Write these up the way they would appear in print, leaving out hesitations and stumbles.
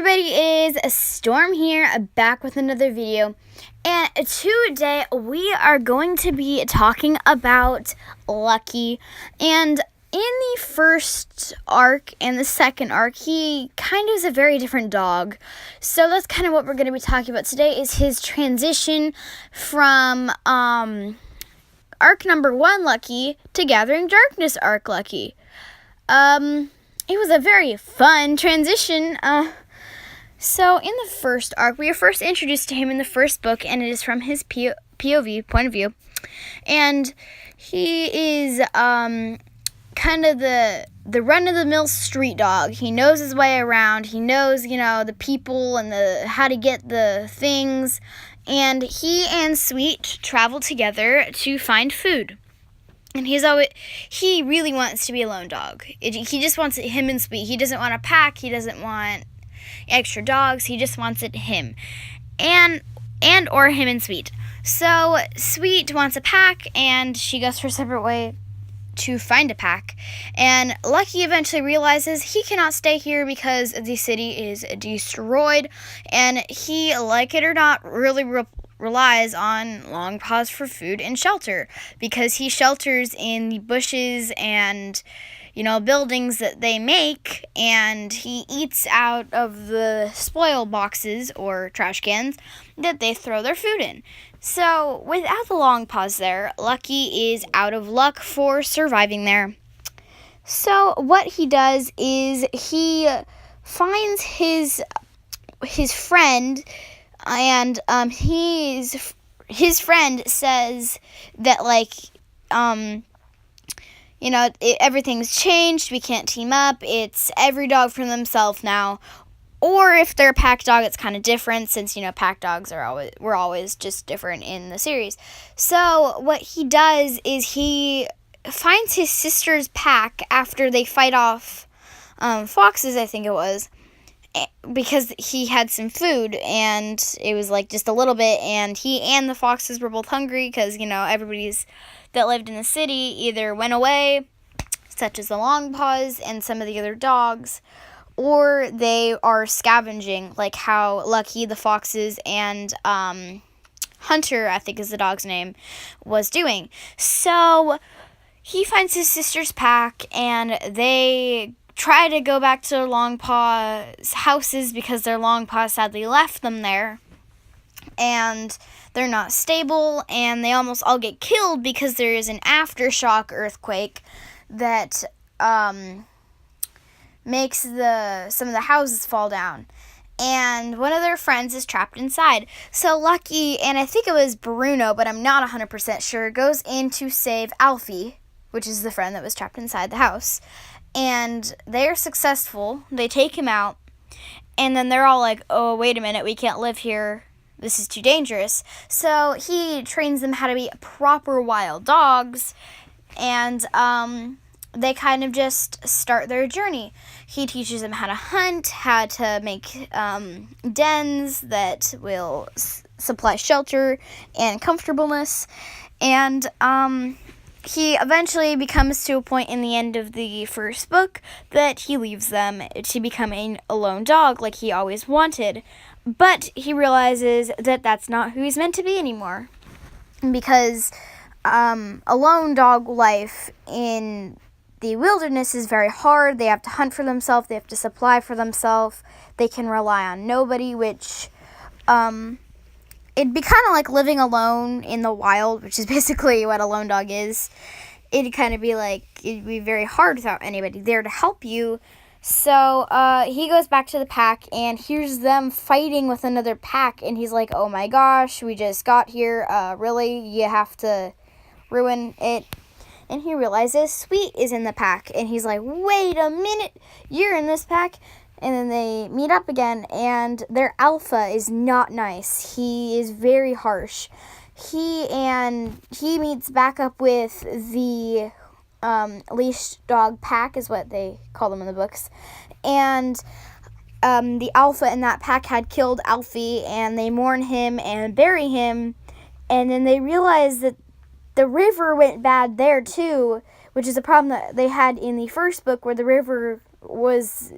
everybody, it is Storm here, back with another video. And today we are going to be talking about Lucky. And in the first arc and the second arc, he kind of is a very different dog. So that's kind of what we're going to be talking about today, is his transition from arc number 1 Lucky to Gathering Darkness arc Lucky. It was a very fun transition. So in the first arc, we are first introduced to him in the first book, and it is from his POV, point of view. And he is kind of the run-of-the-mill street dog. He knows his way around. He knows, the people and how to get the things. And he and Sweet travel together to find food. And he really wants to be a lone dog. He just wants it him and Sweet. He doesn't want a pack. He doesn't want extra dogs. He just wants it him. Or him and Sweet. So Sweet wants a pack, and she goes her separate way to find a pack. And Lucky eventually realizes he cannot stay here because the city is destroyed. And he, like it or not, really relies on Long Paws for food and shelter, because he shelters in the bushes and buildings that they make, and he eats out of the spoil boxes or trash cans that they throw their food in. So without the Long Paws there, Lucky is out of luck for surviving there. So what he does is he finds his friend, and his friend says that everything's changed. We can't team up. It's every dog for themselves now. Or if they're a pack dog, it's kind of different, since pack dogs we're always just different in the series. So what he does is he finds his sister's pack after they fight off foxes, I think it was, because he had some food, and it was just a little bit, and he and the foxes were both hungry because everybody's that lived in the city either went away, such as the Long Paws and some of the other dogs, or they are scavenging, like how Lucky, the foxes, and Hunter, I think is the dog's name, was doing. So he finds his sister's pack, and they try to go back to their Long Paw's houses because their Long Paw sadly left them there. And they're not stable, and they almost all get killed because there is an aftershock earthquake that makes some of the houses fall down. And one of their friends is trapped inside. So Lucky, and I think it was Bruno, but I'm not 100% sure, goes in to save Alfie, which is the friend that was trapped inside the house. And they are successful. They take him out, and then they're all like, oh, wait a minute, we can't live here. This is too dangerous. So he trains them how to be proper wild dogs, and they kind of just start their journey. He teaches them how to hunt, how to make dens that will supply shelter and comfortableness, and he eventually becomes to a point in the end of the first book that he leaves them to become a lone dog like he always wanted. But he realizes that that's not who he's meant to be anymore. Because a lone dog life in the wilderness is very hard. They have to hunt for themselves. They have to supply for themselves. They can rely on nobody, which it'd be kind of like living alone in the wild, which is basically what a lone dog is. It'd be very hard without anybody there to help you. So he goes back to the pack and hears them fighting with another pack, and he's like, oh my gosh, we just got here. Really? You have to ruin it? And he realizes Sweet is in the pack, and he's like, wait a minute, you're in this pack? And then they meet up again, and their alpha is not nice. He is very harsh. He meets back up with the leash dog pack, is what they call them in the books. And the alpha in that pack had killed Alfie, and they mourn him and bury him. And then they realize that the river went bad there too, which is a problem that they had in the first book, where the river was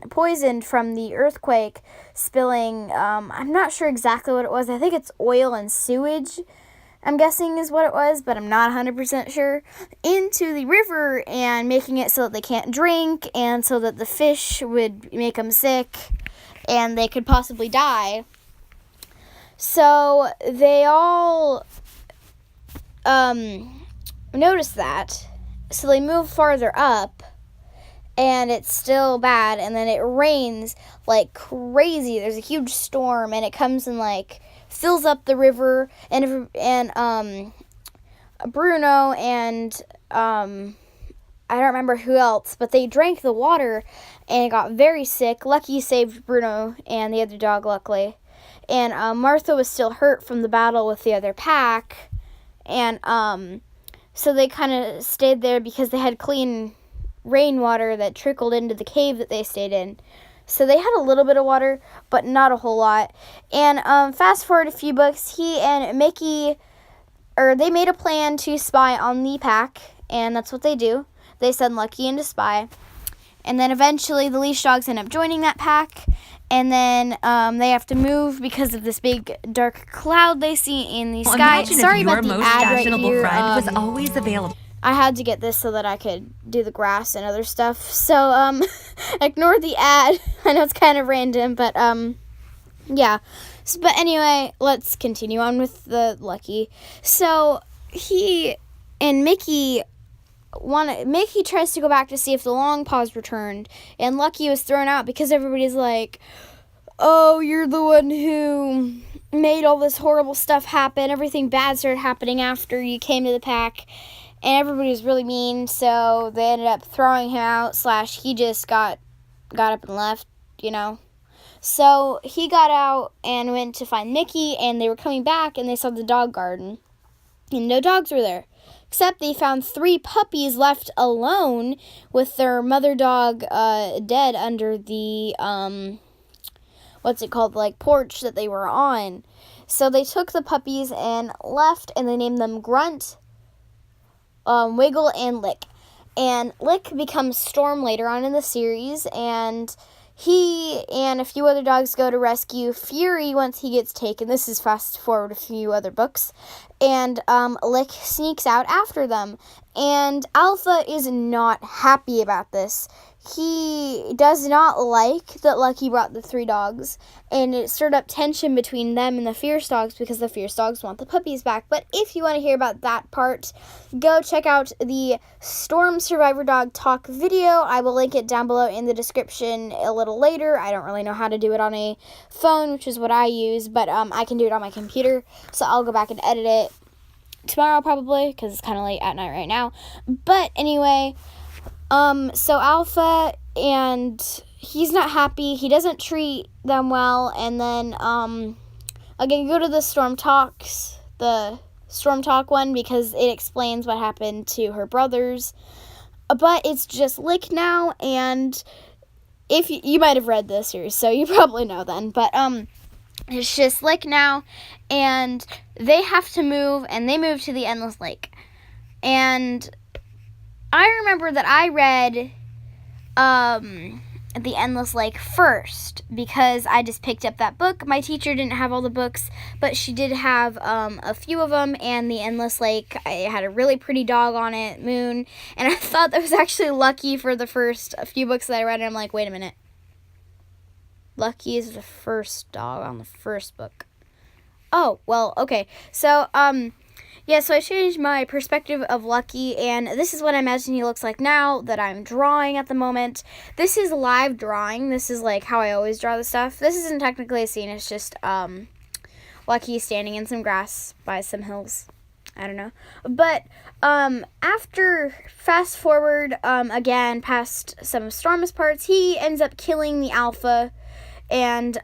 poisoned from the earthquake spilling, I'm not sure exactly what it was. I think it's oil and sewage, I'm guessing is what it was, but I'm not 100% sure, into the river and making it so that they can't drink and so that the fish would make them sick and they could possibly die. So they all noticed that. So they move farther up and it's still bad, and then it rains like crazy. There's a huge storm and it comes and like fills up the river, and Bruno and I don't remember who else, but they drank the water and got very sick. Lucky saved Bruno and the other dog, luckily. And Martha was still hurt from the battle with the other pack, and so they kind of stayed there because they had clean rainwater that trickled into the cave that they stayed in. So they had a little bit of water, but not a whole lot. And fast forward a few books, he and Mickey, they made a plan to spy on the pack, and that's what they do. They send Lucky in to spy. And then eventually the leash dogs end up joining that pack, and then they have to move because of this big dark cloud they see in the sky. Sorry about the ad right here. Friend was always available. I had to get this so that I could do the grass and other stuff. So, ignore the ad. I know it's kind of random, but, yeah. So, but anyway, let's continue on with the Lucky. So, he and Mickey tries to go back to see if the long paws returned, and Lucky was thrown out because everybody's like, oh, you're the one who made all this horrible stuff happen. Everything bad started happening after you came to the pack. And everybody was really mean, so they ended up throwing him out, / he just got up and left, you know. So he got out and went to find Mickey, and they were coming back, and they saw the dog garden. And no dogs were there, except they found 3 puppies left alone with their mother dog dead under the, porch that they were on. So they took the puppies and left, and they named them Grunt, Wiggle, and Lick. And Lick becomes Storm later on in the series, and he and a few other dogs go to rescue Fury once he gets taken. This is fast forward a few other books. And Lick sneaks out after them. And Alpha is not happy about this. He does not like that Lucky brought the 3 dogs, and it stirred up tension between them and the Fierce dogs because the Fierce dogs want the puppies back. But if you want to hear about that part, go check out the Storm Survivor Dog Talk video. I will link it down below in the description a little later. I don't really know how to do it on a phone, which is what I use, but I can do it on my computer, so I'll go back and edit it tomorrow probably because it's kind of late at night right now. But anyway, so Alpha, and he's not happy. He doesn't treat them well. And then, again, go to the Storm Talk one, because it explains what happened to her brothers. But it's just Lick now, and if you might have read this series, so you probably know then. But, it's just Lick now, and they have to move, and they move to the Endless Lake. And I remember that I read The Endless Lake first because I just picked up that book. My teacher didn't have all the books, but she did have a few of them, and The Endless Lake, it had a really pretty dog on it, Moon, and I thought that was actually Lucky for the first few books that I read, and I'm like, wait a minute. Lucky is the first dog on the first book. Oh, well, okay. So, yeah, so I changed my perspective of Lucky, and this is what I imagine he looks like now that I'm drawing at the moment. This is live drawing. This is, like, how I always draw the stuff. This isn't technically a scene. It's just Lucky standing in some grass by some hills. I don't know. But after fast forward, again, past some of Storm's parts, he ends up killing the Alpha, and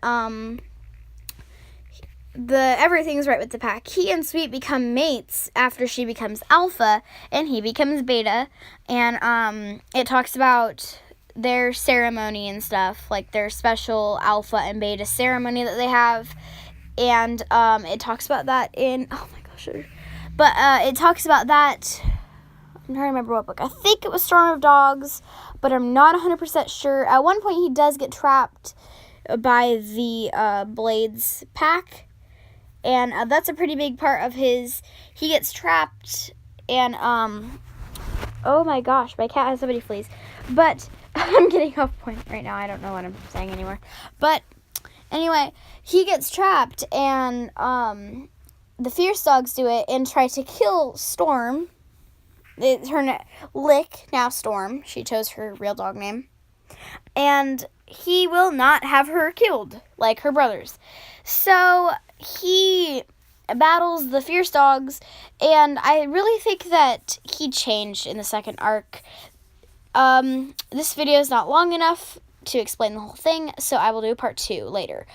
everything's right with the pack. He and Sweet become mates after she becomes Alpha, and he becomes Beta, and it talks about their ceremony and stuff, like their special Alpha and Beta ceremony that they have, and it talks about that in, oh my gosh, but it talks about that, I'm trying to remember what book, I think it was Storm of Dogs, but I'm not 100% sure. At one point, he does get trapped by the Blades pack, and that's a pretty big part of his. He gets trapped, and oh my gosh, my cat has so many fleas. But I'm getting off point right now. I don't know what I'm saying anymore. But anyway, he gets trapped, and the Fierce Dogs do it and try to kill Storm. It's her Lick, now Storm. She chose her real dog name. And he will not have her killed like her brothers. So he battles the Fierce Dogs, and I really think that he changed in the second arc. This video is not long enough to explain the whole thing, so I will do part 2 later.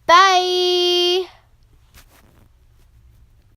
Bye!